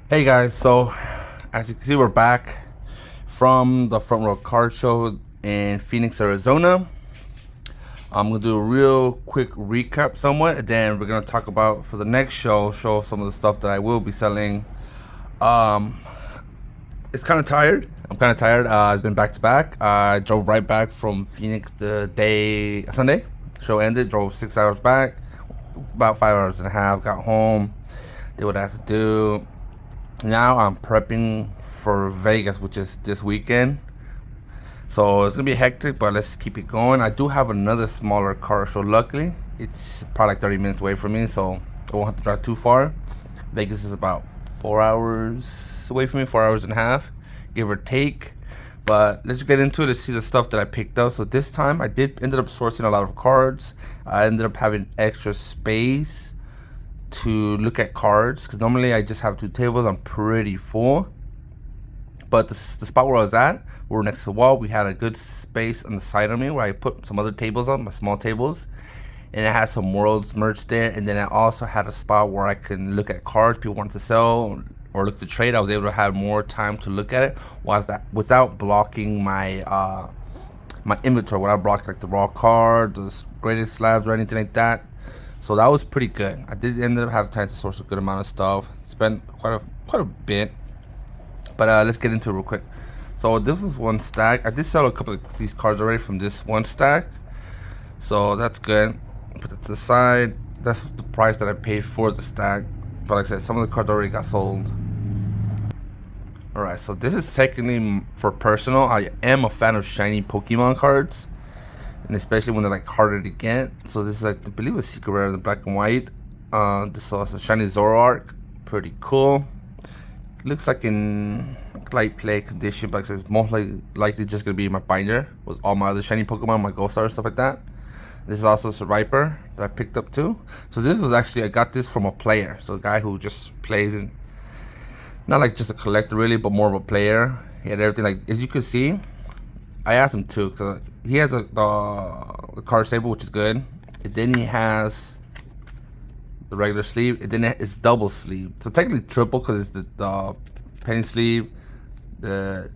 Hey guys, so as you can see, we're back from the Front Row Card Show in Phoenix, Arizona. I'm gonna do a real quick recap somewhat, and then we're gonna talk about for the next show some of the stuff that I will be selling. Um, it's kind of tired. I'm kind of tired. It's been back to back. I drove right back from Phoenix the day Sunday. Show ended. Drove 6 hours back, about 5 hours and a half. Got home, did what I had to do. Now I'm prepping for Vegas, which is this weekend. So it's gonna be hectic, but let's keep it going. I do have another smaller car show. Luckily, it's probably like 30 minutes away from me, so I won't have to drive too far. Vegas is about 4 hours away from me, 4 hours and a half, give or take. But let's get into it to see the stuff that I picked up. So this time I did ended up sourcing a lot of cards. I ended up having extra space to look at cards because normally I just have two tables. I'm pretty full, but the spot where I was at, we were next to the wall. We had a good space on the side of me where I put some other tables up, my small tables, and it had some Worlds merch there. And then I also had a spot where I can look at cards people wanted to sell or look to trade. I was able to have more time to look at it without blocking my my inventory, without blocking like the raw cards, the graded slabs, or anything like that. So that was pretty good. I did end up having time to source a good amount of stuff. Spent quite a bit. But let's get into it real quick. So this was one stack. I did sell a couple of these cards already from this one stack, so that's good. Put it to the side. That's the price that I paid for the stack. But like I said, some of the cards already got sold. Alright, so this is technically for personal. I am a fan of shiny Pokemon cards, and especially when they're like harder to get. So this is like, I believe it's secret rare in the black and white. This was a shiny Zoroark, pretty cool. Looks like in light play condition, but it's most likely just gonna be my binder with all my other shiny Pokemon, my Gold Star, stuff like that. This is also a Viper that I picked up too. So this was actually, I got this from a player, so a guy who just plays, and not like just a collector really, but more of a player. He had everything, like as you can see. I asked him too, because he has the card saber, which is good. And then he has the regular sleeve, and then it's double sleeve. So technically triple, because it's the penny sleeve, the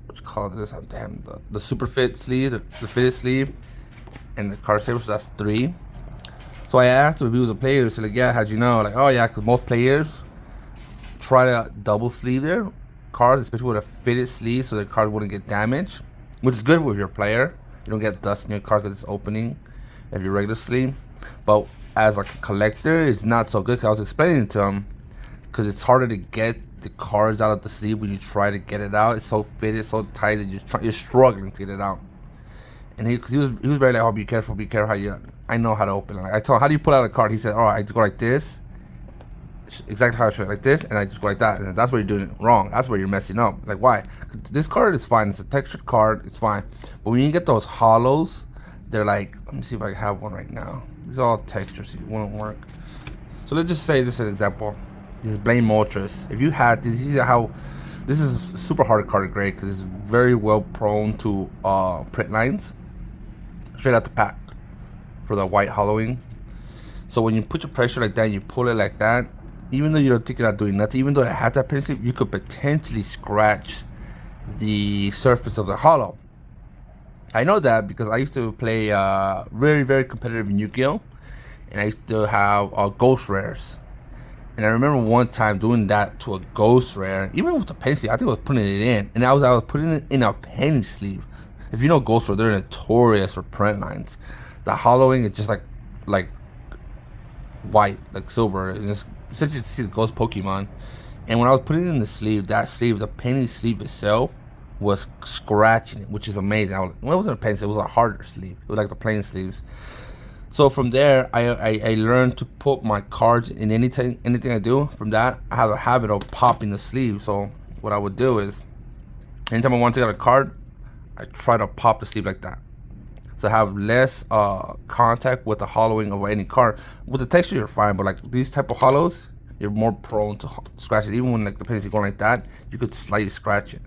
what you call this? Damn, the super fit sleeve, the fitted sleeve, and the card saber. So that's 3. So I asked him if he was a player. He said like, yeah, how'd you know? Like, oh yeah, because most players try to double sleeve their cards, especially with a fitted sleeve, so the card wouldn't get damaged, which is good with your player. You don't get dust in your card because it's opening if your regular sleeve. But as like a collector, it's not so good. Cause I was explaining it to him, because it's harder to get the cards out of the sleeve when you try to get it out. It's so fitted, so tight that you're struggling to get it out. And he was very like, oh, be careful how you. I know how to open it. Like, I told him, how do you pull out a card? He said, oh, I just go like this, exactly how I should, like this, and I just go like that. And that's where you're doing it wrong. That's where you're messing up. Like, why? This card is fine. It's a textured card. It's fine. But when you get those hollows, they're like, let me see if I have one right now. These are all textures, so it won't work. So let's just say this is an example. This is Blame Moltres. If you had this, you see how this is super hard card to grade, because it's very well prone to print lines straight out the pack for the white hollowing. So when you put your pressure like that and you pull it like that, even though you're thinking of doing nothing, even though it had that pencil, you could potentially scratch the surface of the hollow. I know that because I used to play very, very competitive in Yu-Gi-Oh! And I used to have ghost rares. And I remember one time doing that to a ghost rare, even with the pencil. I think I was putting it in, and I was putting it in a penny sleeve. If you know ghost rare, they're notorious for print lines. The hollowing is just like white, like silver. It's just essentially to see the ghost Pokemon. And when I was putting it in the sleeve, the penny sleeve itself was scratching it, which is amazing. Well, it wasn't a pencil, it was a harder sleeve. It was like the plain sleeves. So from there, I learned to put my cards in anything I do. From that, I have a habit of popping the sleeve. So what I would do is, anytime I want to get a card, I try to pop the sleeve like that. So I have less contact with the hollowing of any card. With the texture, you're fine, but like these type of hollows, you're more prone to scratch it. Even when like the pencil is going like that, you could slightly scratch it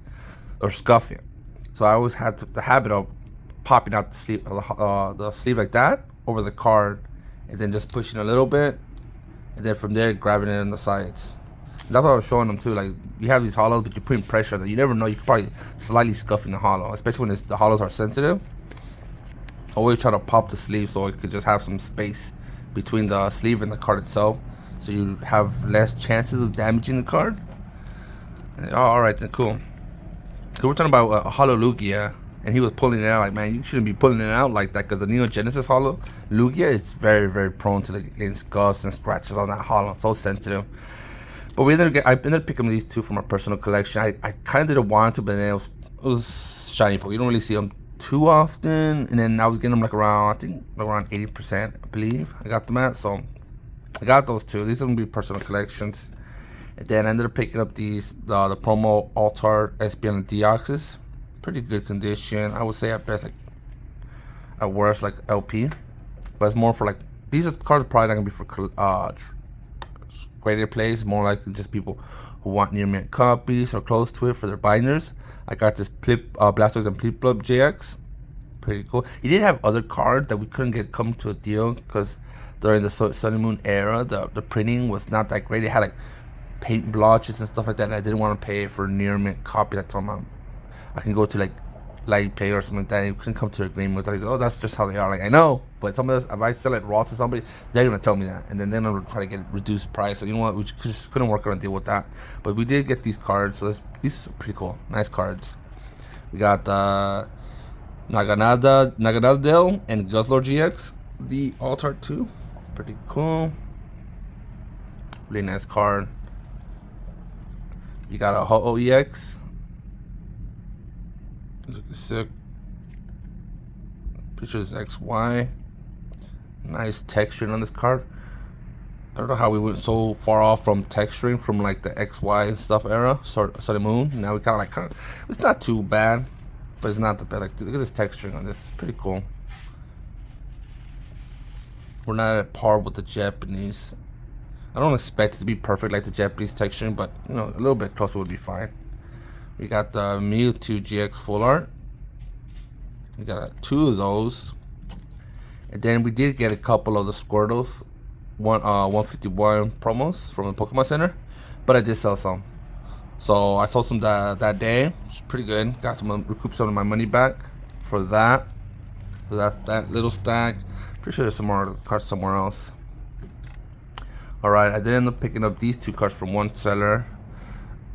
or scuff it. So I always had the habit of popping out the sleeve like that over the card, and then just pushing a little bit, and then from there grabbing it on the sides. That's what I was showing them too. Like, you have these hollows, but you're putting pressure that you never know. You could probably slightly scuffing the hollow, especially when the hollows are sensitive. Always try to pop the sleeve so it could just have some space between the sleeve and the card itself, so you have less chances of damaging the card. Oh, all right, then cool. So we're talking about a hollow Lugia, and he was pulling it out. Like, man, you shouldn't be pulling it out like that, because the Neo Genesis hollow Lugia is very, very prone to like, getting scuffs and scratches on that hollow. So sensitive. But I ended up picking these two for my personal collection. I kind of didn't want to, but then it was shiny Poke. You don't really see them too often. And then I was getting them like around, I think like around 80%, I believe I got them at. So I got those two. These are gonna be personal collections. And then I ended up picking up these the promo Altar SPN and Deoxys. Pretty good condition. I would say at best, like at worst, like LP. But it's more for like, these cards are probably not gonna be for graded plays, more likely just people who want near mint copies or close to it for their binders. I got this Blastoise and Piplup JX. Pretty cool. He did have other cards that we couldn't come to a deal because during the Sun and Moon era, the printing was not that great. It had like paint blotches and stuff like that, and I didn't want to pay for near mint copy. That's why I can go to like Light Play or something like that. You couldn't come to an agreement with, like, oh, that's just how they are. Like, I know, but some of this, if I sell it raw to somebody, they're gonna tell me that, and then they're gonna try to get a reduced price. So you know what, we just couldn't work on a deal with that. But we did get these cards, so these are pretty cool, nice cards. We got Naganadel and Guzzlord GX, the Altar 2, pretty cool, really nice card. You got a Ho-Oh EX. Looking sick. Pretty sure it's XY. Nice texturing on this card. I don't know how we went so far off from texturing from like the XY and stuff era, Sun and Moon. Now we kind of it's not too bad, but it's not the bad. Like, look at this texturing on this. It's pretty cool. We're not at par with the Japanese. I don't expect it to be perfect like the Japanese texturing, but you know, a little bit closer would be fine. We got the Mewtwo GX Full Art. We got two of those. And then we did get a couple of the Squirtles 151 promos from the Pokemon Center. But I did sell some. So I sold some that day, which is pretty good. Got recouped some of my money back for that. So that little stack. Pretty sure there's some more cards somewhere else. Alright, I did end up picking up these two cards from one seller.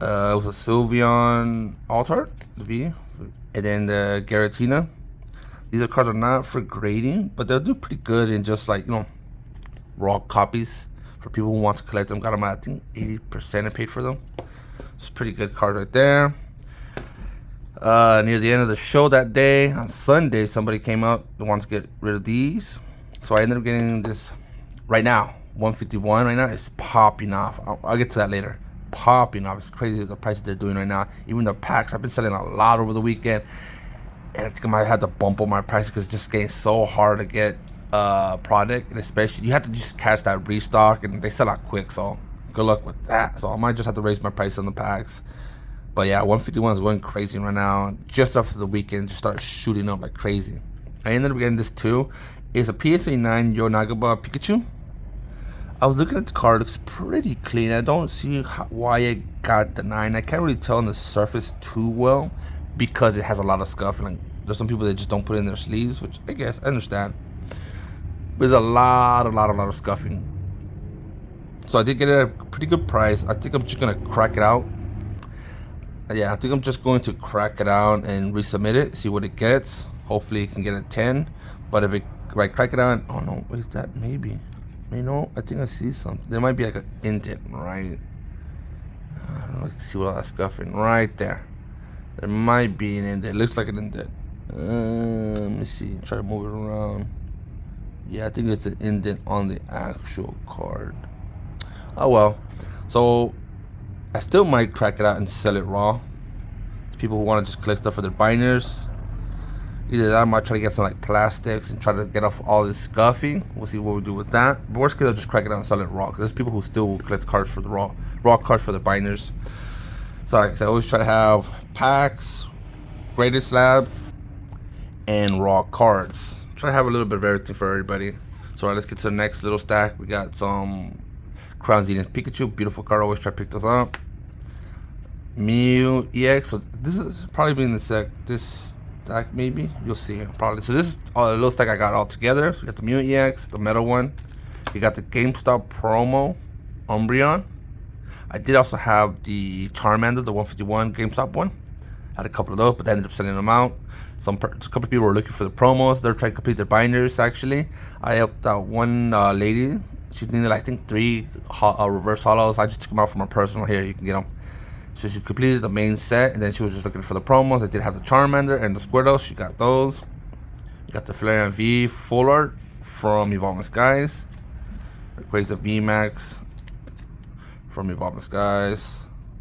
It was a Sylveon Altar, the V, and then the Giratina. These cards are not for grading, but they'll do pretty good in just like, you know, raw copies for people who want to collect them. Got them at, I think, 80% I paid for them. It's a pretty good card right there. Near the end of the show that day, on Sunday, somebody came up and wanted to get rid of these. So I ended up getting this right now. 151 right now. It's popping off. I'll get to that later. Popping off. It's crazy the prices they're doing right now. Even the packs, I've been selling a lot over the weekend, and I think I might have to bump up my prices because it's just getting so hard to get product, and especially you have to just catch that restock, and they sell out quick. So good luck with that. So I might just have to raise my price on the packs. But yeah, 151 is going crazy right now. Just after the weekend, just started shooting up like crazy. I ended up getting this too. It's a PSA 9 Yo Nagaba Pikachu. I was looking at the card, looks pretty clean. I don't see why I got the 9. I can't really tell on the surface too well because it has a lot of scuff. Like, there's some people that just don't put it in their sleeves, which I guess I understand. But there's a lot of scuffing. So I did get it at a pretty good price. I think I'm just gonna crack it out. Yeah, I think I'm just going to crack it out and resubmit it, see what it gets. Hopefully it can get a 10. But if I crack it out, oh no, what is that? Maybe. You know, I think I see something. There might be like an indent right. I don't know. I can see all that scuffing right there. There might be an indent. It looks like an indent. Let me see. Try to move it around. Yeah, I think it's an indent on the actual card. Oh well. So I still might crack it out and sell it raw. People who want to just collect stuff for their binders. Either that, I might try to get some like plastics and try to get off all this scuffing. We'll see what we do with that. But worst case, I'll just crack it out and sell it raw. Cause there's people who still will collect cards for the raw cards for the binders. So like I said, I always try to have packs, graded slabs, and raw cards. Try to have a little bit of everything for everybody. So alright, let's get to the next little stack. We got some Crown Zenith Pikachu, beautiful card. Always try to pick those up. Mew EX. So this is probably been the this stack, maybe you'll see probably. So this is a little stack I got all together. So you got the Mew EX, the metal one. You got the GameStop promo Umbreon. I did also have the Charmander, the 151 GameStop one. Had a couple of those, but I ended up sending them out. A couple of people were looking for the promos. They're trying to complete their binders. Actually, I helped out one lady. She needed, I think, 3 reverse hollows. I just took them out from her personal. Here, you can get them. So she completed the main set, and then she was just looking for the promos. I did have the Charmander and the Squirtle. She got those. You got the Flareon V full art from Evolving Skies. Rayquaza VMAX from Evolving Skies.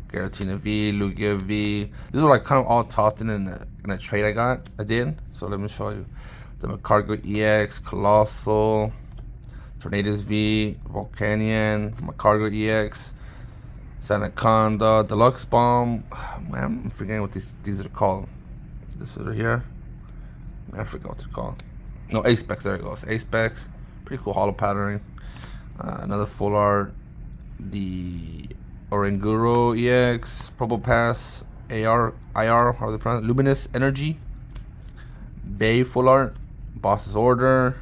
Giratina V, Lugia V. These are like kind of all tossed in a trade I did. So let me show you. The Magcargo EX, Colossal, Tornadus V, Volcanion, Magcargo EX, Sandaconda, Deluxe Bomb. Man, I'm forgetting what these are called. This over here. I forgot what they're called. No, A-Specs, there it goes. A-Specs. Pretty cool holo patterning. Another full art. The Oranguru EX, Probopass, IR, how are they pronounced? Luminous Energy, Bay full art, Boss's Order,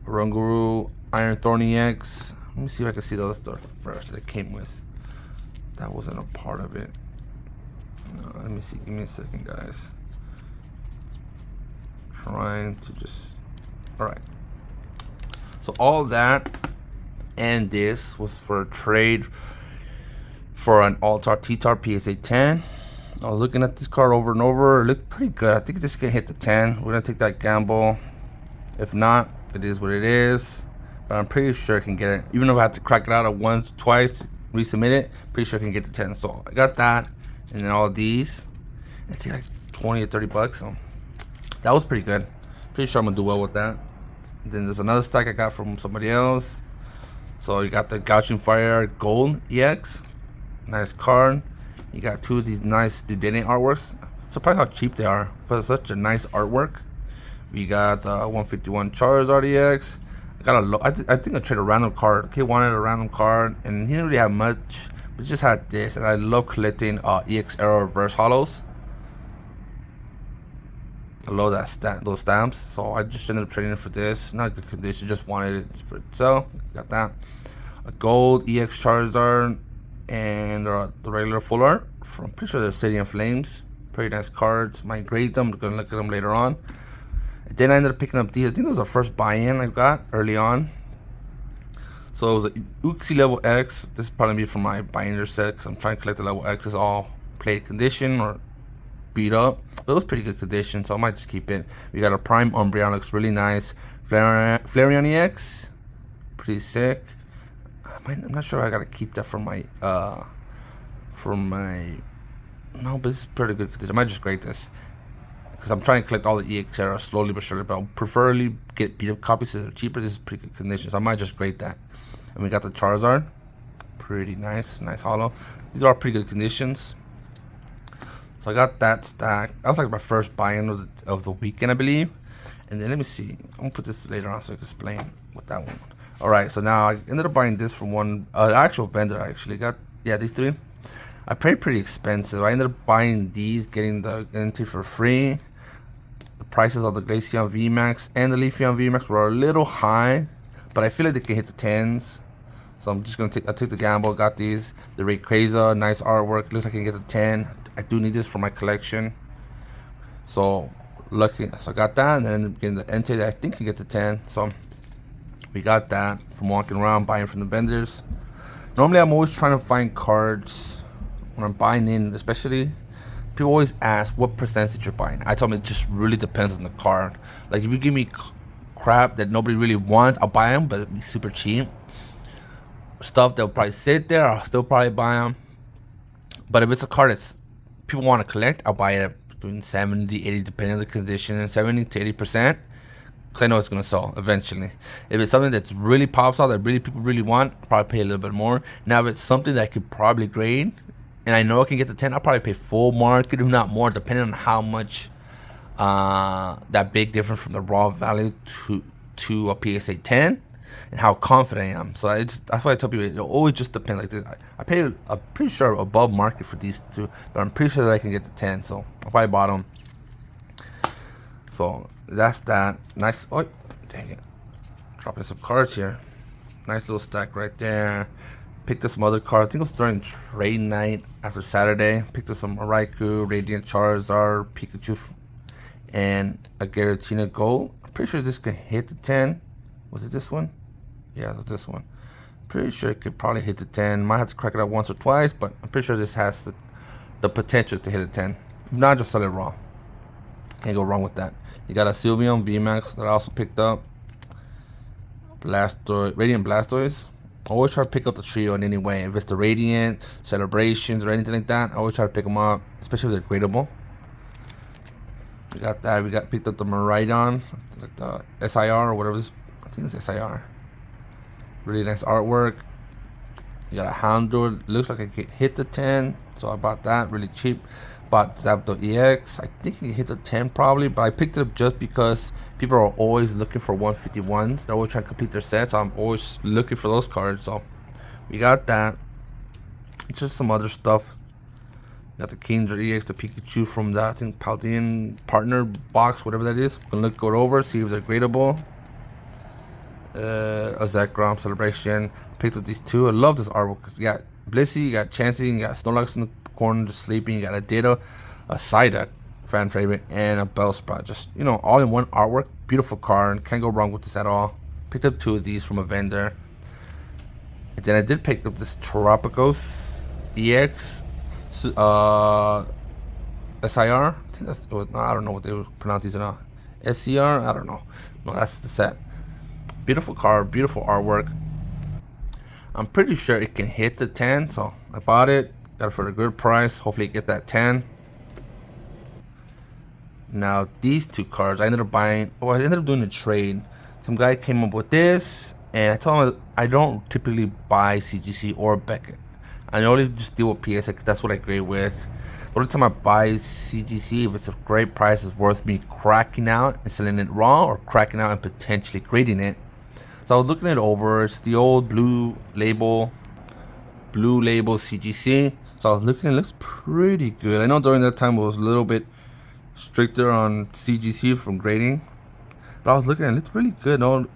Oranguru, Iron Thorn EX. Let me see if I can see those first that came with. That wasn't a part of it. Let me see, give me a second, guys. Trying to just, alright. So all that and this was for a trade for an Altar T-Tar PSA 10. I was looking at this card over and over. It looked pretty good. I think this can hit the 10. We're gonna take that gamble. If not, it is what it is. But I'm pretty sure I can get it. Even if I have to crack it out at once, twice, resubmit it, pretty sure I can get the 10. So I got that, and then all these. I think like 20 or 30 bucks. So that was pretty good. Pretty sure I'm gonna do well with that. And then there's another stack I got from somebody else. So you got the Gauching Fire Gold EX, nice card. You got 2 of these nice Dudene artworks. Surprised how cheap they are for such a nice artwork. We got the 151 Charizard EX. I think I traded a random card. Kid wanted a random card, and he didn't really have much, but just had this. And I love collecting EX Era reverse hollows. I love those stamps, so I just ended up trading it for this. Not good condition, just wanted it for itself. Got that. A gold EX Charizard and the regular full art from, pretty sure they're City and Flames. Pretty nice cards. Might grade them. I'm gonna look at them later on. And then I ended up picking up these. I think it was the first buy-in I got early on. So it was a Uxie level X. This is probably be from my binder set because I'm trying to collect the level X. It's all played condition or beat up. It was pretty good condition, so I might just keep it. We got a Prime Umbreon, looks really nice. Flareon EX, pretty sick. I'm not sure I gotta keep that from my no, but this is pretty good condition. I might just grade this because I'm trying to collect all the EX era slowly but surely, but I'll preferably get beat up copies because they're cheaper. This is pretty good condition, so I might just grade that. And we got the Charizard, pretty nice holo. These are pretty good conditions. So I got that stack. That was like my first buy-in of the weekend, I believe. And then let me see. I'm gonna put this later on so I can explain what that one. All right, so now I ended up buying this from one actual vendor. I actually got these 3. I paid pretty expensive. I ended up buying these, getting the entry for free. The prices of the Glaceon VMAX and the Leafeon VMAX were a little high, but I feel like they can hit the 10s. So I'm just gonna I took the gamble. Got these. The Rayquaza, nice artwork. Looks like I can get the 10. I do need this for my collection, so lucky. So I got that, and then getting the entry that I think can get the 10. So we got that from walking around buying from the vendors. Normally, I'm always trying to find cards when I'm buying in, especially. People always ask what percentage you're buying. I tell them it just really depends on the card. Like if you give me crap that nobody really wants, I'll buy them, but it'll be super cheap. Stuff that'll probably sit there, I'll still probably buy them. But if it's a card that's people want to collect, I'll buy it between 70, 80, depending on the condition, 70 to 80%, because I know it's going to sell eventually. If it's something that's really pops out, that people really want, I'll probably pay a little bit more. Now, if it's something that I could probably grade, and I know I can get the 10, I'll probably pay full market, if not more, depending on how much that big difference from the raw value to a PSA 10. and how confident I am. So that's why I tell people it always just depends. Like this, I paid I'm pretty sure above market for these two, but I'm pretty sure that I can get the 10. So I probably bought them. So that's that. Nice. Oh, dang it! Dropping some cards here. Nice little stack right there. Picked up some other cards. I think it was during trade night after Saturday. Picked up some Raikou, Radiant Charizard, Pikachu, and a Giratina Gold. I'm pretty sure this could hit the 10. Was it this one? Yeah, it was this one. Pretty sure it could probably hit the 10. Might have to crack it out once or twice, but I'm pretty sure this has the potential to hit a 10. If not, just sell it raw. Can't go wrong with that. You got a Sylveon VMAX that I also picked up. Blastoise, Radiant Blastoise. I always try to pick up the trio in any way. If it's the Radiant, Celebrations, or anything like that, I always try to pick them up, especially if they're gradable. We got that. We got picked up the Miraidon, like the SIR or whatever this. I think it's SIR. Really nice artwork. You got a Houndour. Looks like it could hit the 10, so I bought that really cheap. Bought Zapdos EX. I think it hit the 10 probably, but I picked it up just because people are always looking for 151s. They're always trying to complete their sets, so I'm always looking for those cards. So we got that. Just some other stuff. Got the Kingdra EX, the Pikachu from that, I think, Paldean partner box, whatever that is. Gonna look it over, see if they're gradable. A Zekrom Celebration. Picked up these two. I love this artwork. You got Blissey, you got Chansey, you got Snorlax in the corner just sleeping. You got a Ditto, a Psyduck, fan favorite, and a Bellsprout. Just, you know, all in one artwork. Beautiful card. Can't go wrong with this at all. Picked up two of these from a vendor. And then I did pick up this Terapagos EX. SIR. I think that's, no, I don't know what they would pronounce these now. SCR. I don't know. No, that's the set. Beautiful card, beautiful artwork. I'm pretty sure it can hit the 10, so I bought it. Got it for a good price. Hopefully get that 10. Now these two cards, I ended up buying. Oh, I ended up doing a trade. Some guy came up with this, and I told him I don't typically buy CGC or Beckett. I only just deal with PSA because that's what I grade with. The only time I buy CGC, if it's a great price, it's worth me cracking out and selling it raw, or cracking out and potentially grading it. So I was looking it over. It's the old blue label CGC. So I was looking, it looks pretty good. I know during that time it was a little bit stricter on CGC from grading, but I was looking at it, looks really good. No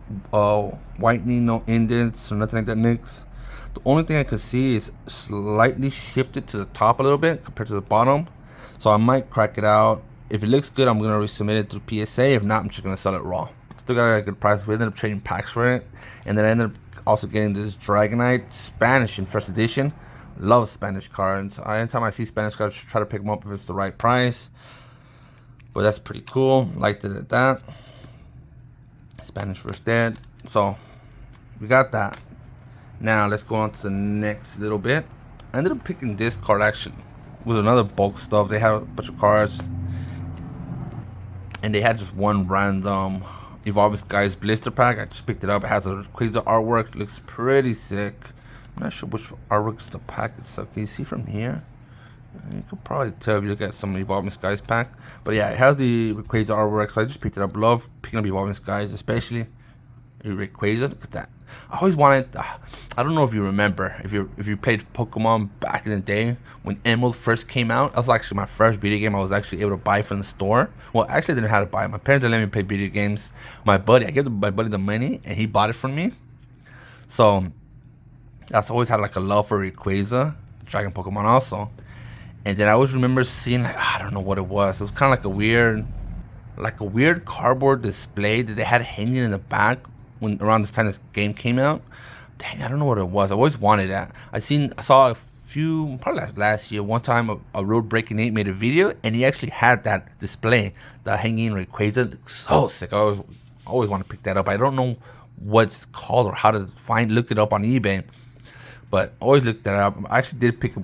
whitening, no indents or nothing like that, nicks. The only thing I could see is slightly shifted to the top a little bit compared to the bottom. So I might crack it out. If it looks good, I'm going to resubmit it through PSA. If not, I'm just going to sell it raw. Still got a good price. We ended up trading packs for it. And then I ended up also getting this Dragonite Spanish in first edition. Love Spanish cards. Anytime I see Spanish cards, I try to pick them up if it's the right price. But that's pretty cool. Liked it at that. Spanish First Dead. So we got that. Now let's go on to the next little bit. I ended up picking this card actually with another bulk stuff. They had a bunch of cards, and they had just one random Evolving Skies blister pack. I just picked it up. It has a crazy artwork. Looks pretty sick. I'm not sure which artwork is the pack itself. Can you see from here? You can probably tell if you look at some Evolving Skies pack. But yeah, it has the Rayquaza artwork, so I just picked it up. Love picking up Evolving Skies, especially Rayquaza. Look at that. I always wanted. I don't know if you remember, if you played Pokemon back in the day when Emerald first came out. That was actually my first video game I was actually able to buy from the store. Well, actually, I didn't know how to buy it. My parents didn't let me play video games. I gave my buddy the money, and he bought it for me. So that's always had like a love for Rayquaza, Dragon Pokemon also. And then I always remember seeing, like, I don't know what it was. It was kind of like a weird cardboard display that they had hanging in the back when around this time this game came out. Dang, I don't know what it was. I always wanted that. I saw a few, probably last year, one time a Road Breaking 8 made a video, and he actually had that display, the hanging Rayquaza. So sick. I always want to pick that up. I don't know what's called or how to look it up on eBay, but always look that up. I actually did pick up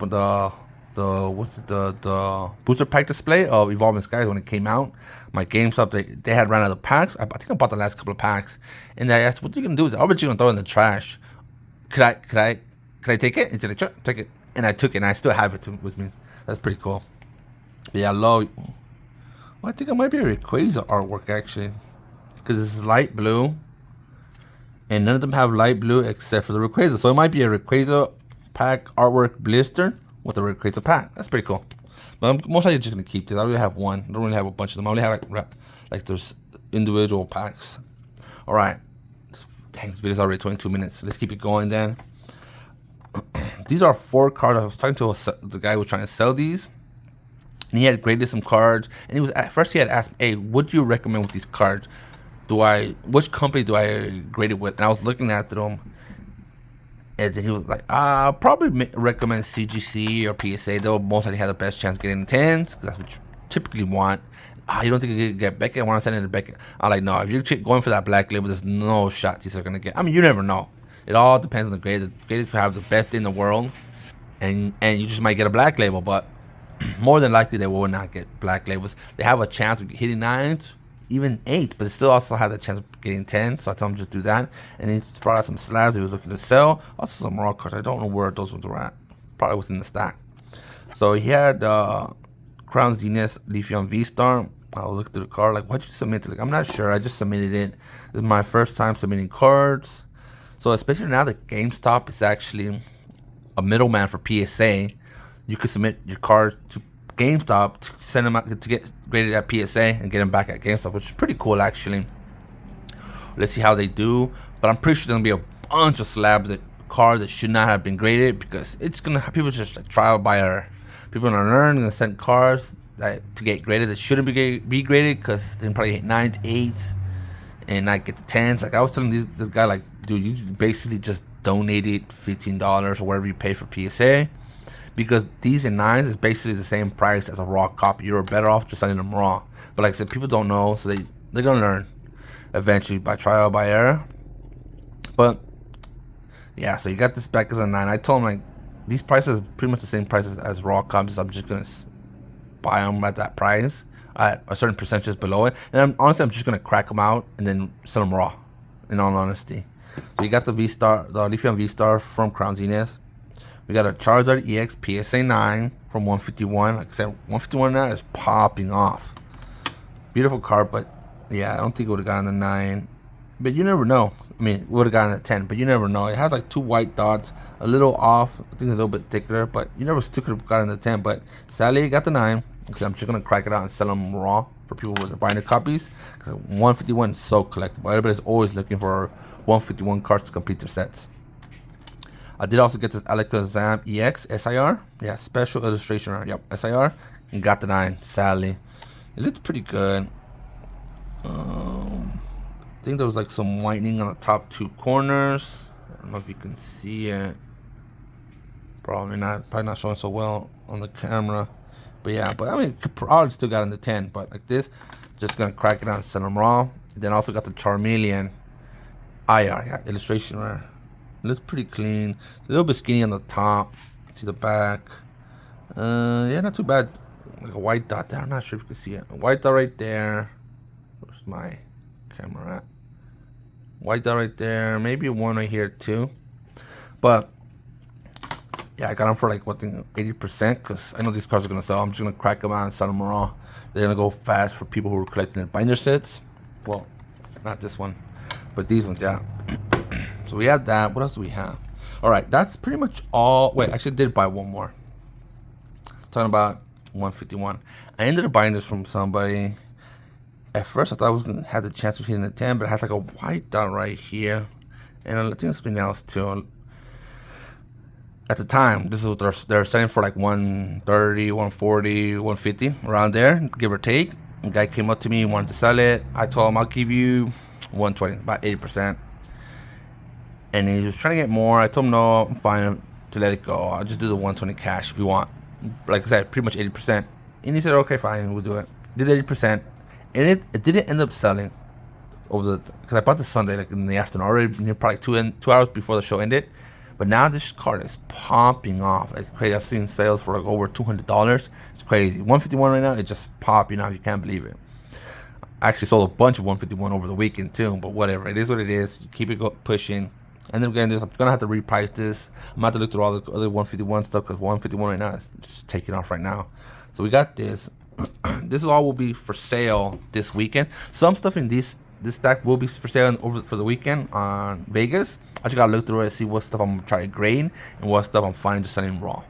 the booster pack display of Evolving Skies when it came out. My GameStop, they had ran out of packs. I think I bought the last couple of packs, and I asked, "What are you gonna do with it?" "I bet you're gonna throw it in the trash." Could I take it? And she said, "Sure, take it." And I took it, and I still have it with me. That's pretty cool. But yeah, I love. Well, I think it might be a Rayquaza artwork actually, because it's light blue. and none of them have light blue except for the Rayquaza. So it might be a Rayquaza pack artwork blister with a Rayquaza pack. That's pretty cool. But I'm most likely just gonna keep this. I only have one. I don't really have a bunch of them. I only have like there's individual packs. All right. Dang, this video's already 22 minutes. Let's keep it going then. These are 4 cards. I was talking to the guy who was trying to sell these, and he had graded some cards. And he was at first he had asked, "Hey, what do you recommend with these cards? Which company do I grade it with?" And I was looking at them, and then he was like, "I'll probably recommend CGC or PSA. They'll most likely have the best chance of getting 10s, because that's what you typically want." You don't think you can get Beckett? I want to send it to Beckett. I'm like, no, if you're going for that black label, there's no shot these are going to get. I mean, you never know. It all depends on the grade. The graders could have the best in the world, and you just might get a black label, but more than likely they will not get black labels. They have a chance of hitting 9s, even 8s, but they still also have the chance of getting 10. So I told him just do that. And he brought out some slabs he was looking to sell. Also some raw cards. I don't know where those ones were at. Probably within the stack. So he had Crown Zenith Leafeon V-Star. I'll look through the card, like, why'd you submit it? Like, I'm not sure. I just submitted it. This is my first time submitting cards. So especially now that GameStop is actually a middleman for PSA, you can submit your card to GameStop to send them out to get graded at PSA and get them back at GameStop, which is pretty cool actually. Let's see how they do. But I'm pretty sure there's gonna be a bunch of slabs that cards that should not have been graded, because it's gonna have people just like trial buyer. People are gonna send cards that to get graded that shouldn't be graded, because they can probably hit 9s, 8s, and not get the 10s. Like I was telling this guy, like, dude, you basically just donated $15 or whatever you pay for PSA, because these and 9s is basically the same price as a raw copy. You're better off just sending them raw. But like I said, people don't know, so they're gonna learn eventually by trial by error. But yeah, so you got this back as a 9. I told him, like, these prices are pretty much the same prices as raw copies. I'm just gonna buy them at that price at a certain percentage below it, and honestly I'm just gonna crack them out and then sell them raw, in all honesty. So you got the V-Star, the Leafeon V-Star from Crown Zenith. We got a Charizard EX PSA 9 from 151. Like I said, 151 now is popping off. Beautiful card, but yeah, I don't think it would have gotten the 9. But you never know. I mean, it would have gotten a 10, but you never know. It had like 2 white dots, a little off. I think a little bit thicker, but you never still could have gotten the 10. But sadly, it got the 9. So I'm just gonna crack it out and sell them raw for people who are buying the copies. 151 is so collectible. Everybody's always looking for 151 cards to complete their sets. I did also get this Alakazam EX SIR. Yeah, special illustration. Yep, SIR. And got the 9. Sadly, it looks pretty good. I think there was like some whitening on the top 2 corners. I don't know if you can see it. Probably not showing so well on the camera. But yeah, but I mean, could probably still got in the 10. But like this, just gonna crack it out and send them raw. Then also got the Charmeleon IR, yeah, illustration rare. It looks pretty clean. A little bit skinny on the top. See the back. Yeah, not too bad. Like a white dot there. I'm not sure if you can see it. A white dot right there. Where's my camera at? White dot right there. Maybe one right here too. But yeah, I got them for like, what, 80%, because I know these cards are gonna sell. I'm just gonna crack them out and sell them raw. They're gonna go fast for people who are collecting their binder sets. Well, not this one, but these ones, yeah. So we have that. What else do we have? All right, that's pretty much all. Wait, I actually did buy one more. Talking about 151. I ended up buying this from somebody. At first, I thought I was gonna have the chance of hitting the 10, but it has like a white dot right here, and I think it's something else too. At the time, this is what they're selling for, like 130, 140, 150, around there, give or take. The guy came up to me and wanted to sell it. I told him I'll give you 120, about 80%. And he was trying to get more. I told him no, I'm fine to let it go. I'll just do the 120 cash if you want. Like I said, pretty much 80%. And he said, okay, fine, we'll do it. Did 80%, and it didn't end up selling over the, because I bought this Sunday, like in the afternoon, already probably 2 hours before the show ended. But now this card is popping off like crazy. I've seen sales for like over $200. It's crazy. 151 right now, it's just popping off. You can't believe it. I actually sold a bunch of 151 over the weekend too, but whatever. It is what it is. You keep it pushing. And then again, I'm gonna have to reprice this. I'm gonna have to look through all the other 151 stuff, because 151 right now is just taking off right now. So we got this. This all will be for sale this weekend. Some stuff in this this stack will be for sale over for the weekend on Vegas. I just gotta look through it and see what stuff I'm gonna try to grade and what stuff I'm fine just selling raw.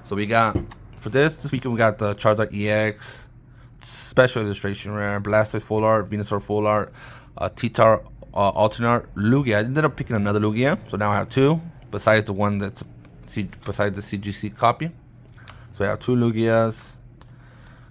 So we got for this weekend we got the Charizard EX special illustration rare, Blastoise full art, Venusaur full art, T-Tar alternate art, Lugia. I ended up picking another Lugia, so now I have two besides the one that's besides the CGC copy. So I have two Lugias.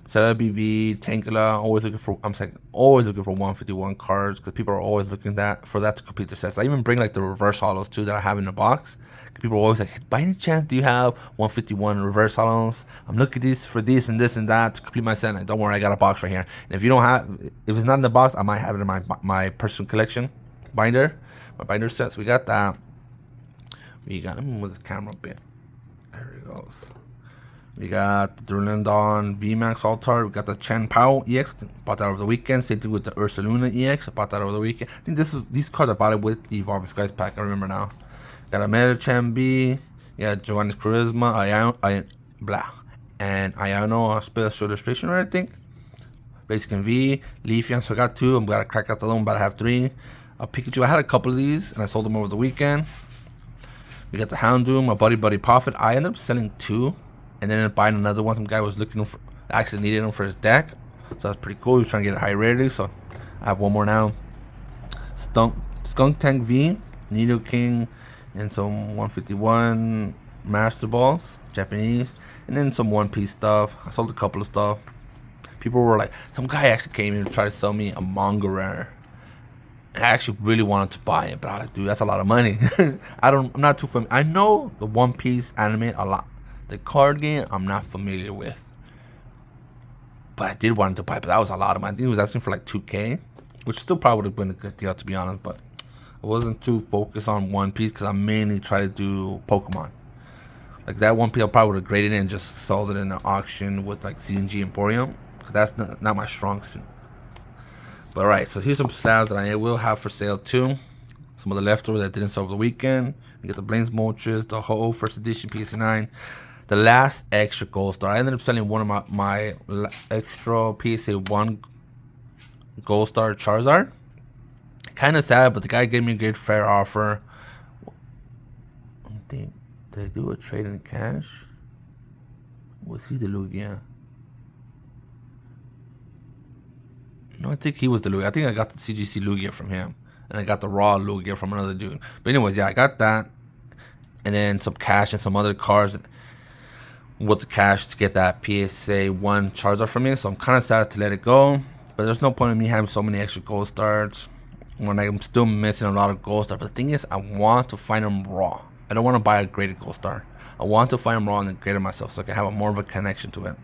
Celebi, Tangela, always looking for 151 cards because people are always looking for that to complete their sets. I even bring like the reverse hollows too that I have in the box. People are always like, by any chance do you have 151 reverse hollows? I'm looking for this and this and that to complete my set. Like, don't worry, I got a box right here. And if you don't have, if it's not in the box, I might have it in my personal collection binder, my binder set. So we got that. We got, let me move this camera a bit. There it goes. We got the Durandon VMAX Altar. We got the Chen Pao EX. Bought that over the weekend. Same thing with the Ursaluna EX. I bought that over the weekend. I think these cards I bought it with the Evolving Skies pack. I remember now. Got a Metachan B. Yeah, Giovanni's Charisma. And Ayano Special Illustration, right, I think. Basic and V. Leafeon. So I got two. I'm gonna crack out the loan, but I have three. Pikachu. I had a couple of these and I sold them over the weekend. We got the Houndoom, a Buddy Prophet. I ended up selling two. And then buying another one. Some guy was looking for, actually needed him for his deck. So that's pretty cool. He was trying to get a high rarity. So I have one more now. Skunk Tank V, Nidoking, and some 151 Master Balls, Japanese. And then some One Piece stuff. I sold a couple of stuff. People were like, some guy actually came in to try to sell me a manga rare. And I actually really wanted to buy it. But I was like, dude, that's a lot of money. I'm not too familiar. I know the One Piece anime a lot. The card game I'm not familiar with, but I did want to buy. But that was a lot of money. I think he was asking for like 2K, which still probably would have been a good deal to be honest. But I wasn't too focused on One Piece because I mainly try to do Pokemon. Like that One Piece, I probably would have graded it and just sold it in an auction with like CNG Emporium. That's not my strong suit. But alright, so here's some slabs that I will have for sale too. Some of the leftovers that I didn't sell over the weekend. We got the Blaine's Moltres, the Ho-Oh first edition PSA 9. The last extra gold star. I ended up selling one of my extra PSA 1 gold star Charizard. Kind of sad, but the guy gave me a good fair offer. I think, did I do a trade in cash? Was he the Lugia? No, I think he was the Lugia. I think I got the CGC Lugia from him. And I got the raw Lugia from another dude. But anyways, yeah, I got that. And then some cash and some other cards with the cash to get that PSA 1 Charizard from me. So I'm kind of sad to let it go. But there's no point in me having so many extra gold stars when I'm still missing a lot of gold stars. But the thing is, I want to find them raw. I don't want to buy a graded gold star. I want to find them raw and then grade it myself so I can have more of a connection to it.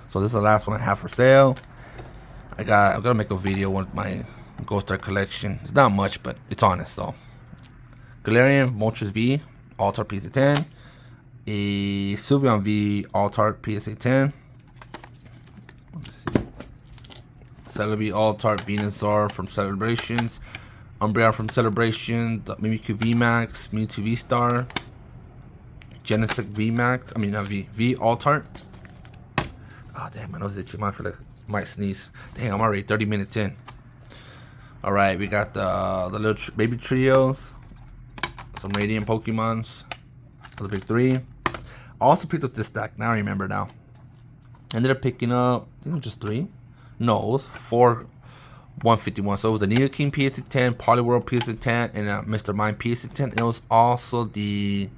So this is the last one I have for sale. I'm gonna make a video with my gold star collection. It's not much, but it's honest though. Galarian Moltres V Altar PSA 10. A Sylveon V Altar PSA 10. Let's see. Celebi Altar Venusaur from Celebrations. Umbreon from Celebrations. Mimikyu VMAX. Mewtwo V Star. Genesect VMAX. I mean not V Altar. Oh damn, my nose is itchy. I feel like I might sneeze. Dang, I'm already 30 minutes in. Alright, we got the little baby trios. Some Radiant Pokemons. For the big three. I also picked up this stack. Now I remember now. Ended up picking up, I think it was just 3. No, it was 4 151. So it was the Nidoking PSA 10, Poliwhirl PSA 10, and Mr. Mime PSA 10. And it was also the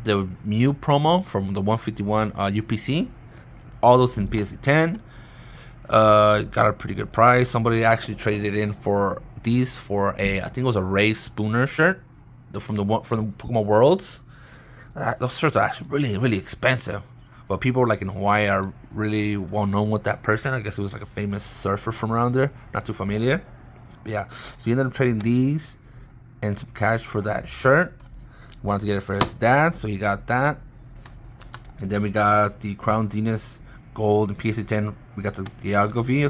Mew promo from the 151 UPC. All those in PSA 10. Got a pretty good price. Somebody actually traded it in for these for a, I think it was a Ray Spooner shirt from the Pokemon Worlds. Those shirts are actually really expensive. But people like in Hawaii are really well known with that person. I guess it was like a famous surfer from around there. Not too familiar. But yeah, so we ended up trading these and some cash for that shirt. Wanted to get it for his dad, so he got that. And then we got the Crown Zenith Gold and PSA 10. We got the Dialga V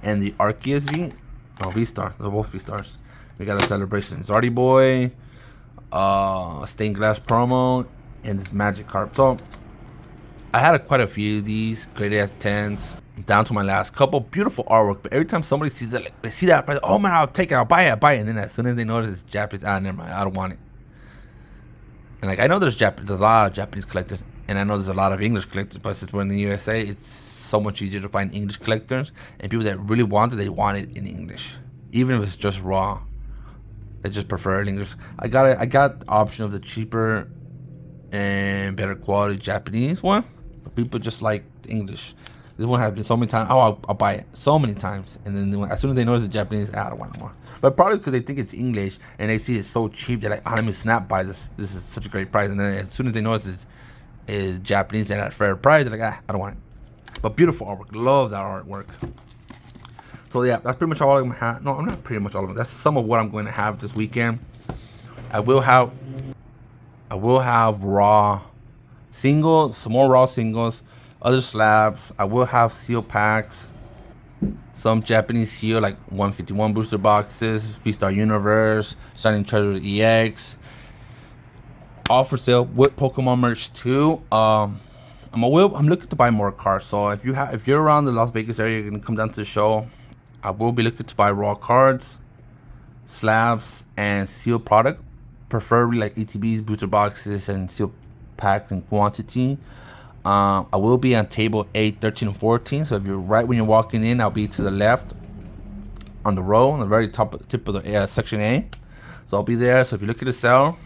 and the Arceus V. Oh, V-Star. They're both V-Stars. We got a Celebration Zardy Boy, Stained Glass promo, and this Magikarp. So I had quite a few of these graded as 10s, down to my last couple. Beautiful artwork, but every time somebody sees it, like, they see that price, oh man, I'll take it, I'll buy it, and then as soon as they notice it's Japanese, never mind, I don't want it. And like, I know there's a lot of Japanese collectors, and I know there's a lot of English collectors, but since we're in the USA, it's so much easier to find English collectors, and people that really want it, they want it in English, even if it's just raw. They just prefer it in English. I got the option of the cheaper and better quality Japanese one, but people just like English. This one has been so many times. Oh, I'll buy it so many times, and then as soon as they notice the Japanese, I don't want it more. But probably because they think it's English and they see it's so cheap, they're like, "Oh, let me snap buy this. This is such a great price." And then as soon as they notice it's Japanese and at a fair price, they're like, I don't want it. But beautiful artwork. Love that artwork. So yeah, that's pretty much all I'm gonna have. No, I'm not pretty much all of it. That's some of what I'm going to have this weekend. I will have raw singles, some more raw singles. Other slabs. I will have seal packs, some Japanese seal like 151 booster boxes, V-Star Universe, Shining Treasures EX, all for sale with Pokemon merch too. I'm looking to buy more cards. So if you're around the Las Vegas area, you're gonna come down to the show. I will be looking to buy raw cards, slabs, and sealed product, preferably like ETBs, booster boxes, and seal packs in quantity. I will be on table 8, 13, and 14. So if you're right when you're walking in, I'll be to the left on the row, on the very tip of the section A. So I'll be there. So if you're looking to sell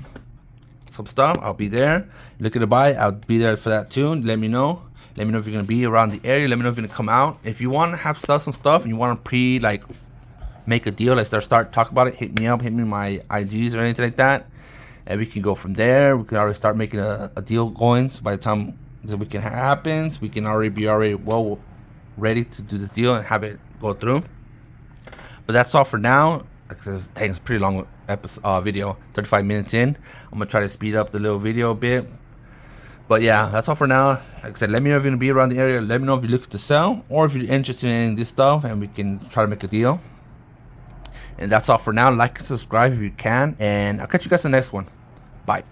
some stuff, I'll be there. Looking to buy, I'll be there for that too. Let me know. Let me know if you're gonna be around the area. Let me know if you're gonna come out. If you want to sell some stuff and you want to make a deal, let's start talk about it. Hit me up. Hit me my IGs or anything like that, and we can go from there. We can already start making a deal going. So by the time this weekend happens, we can already be well ready to do this deal and have it go through. But that's all for now. Like I said, it's a pretty long video, 35 minutes in. I'm gonna try to speed up the little video a bit. But yeah, that's all for now. Like I said, let me know if you're gonna be around the area. Let me know if you're looking to sell or if you're interested in this stuff, and we can try to make a deal. And that's all for now. Like and subscribe if you can, and I'll catch you guys in the next one. Bye.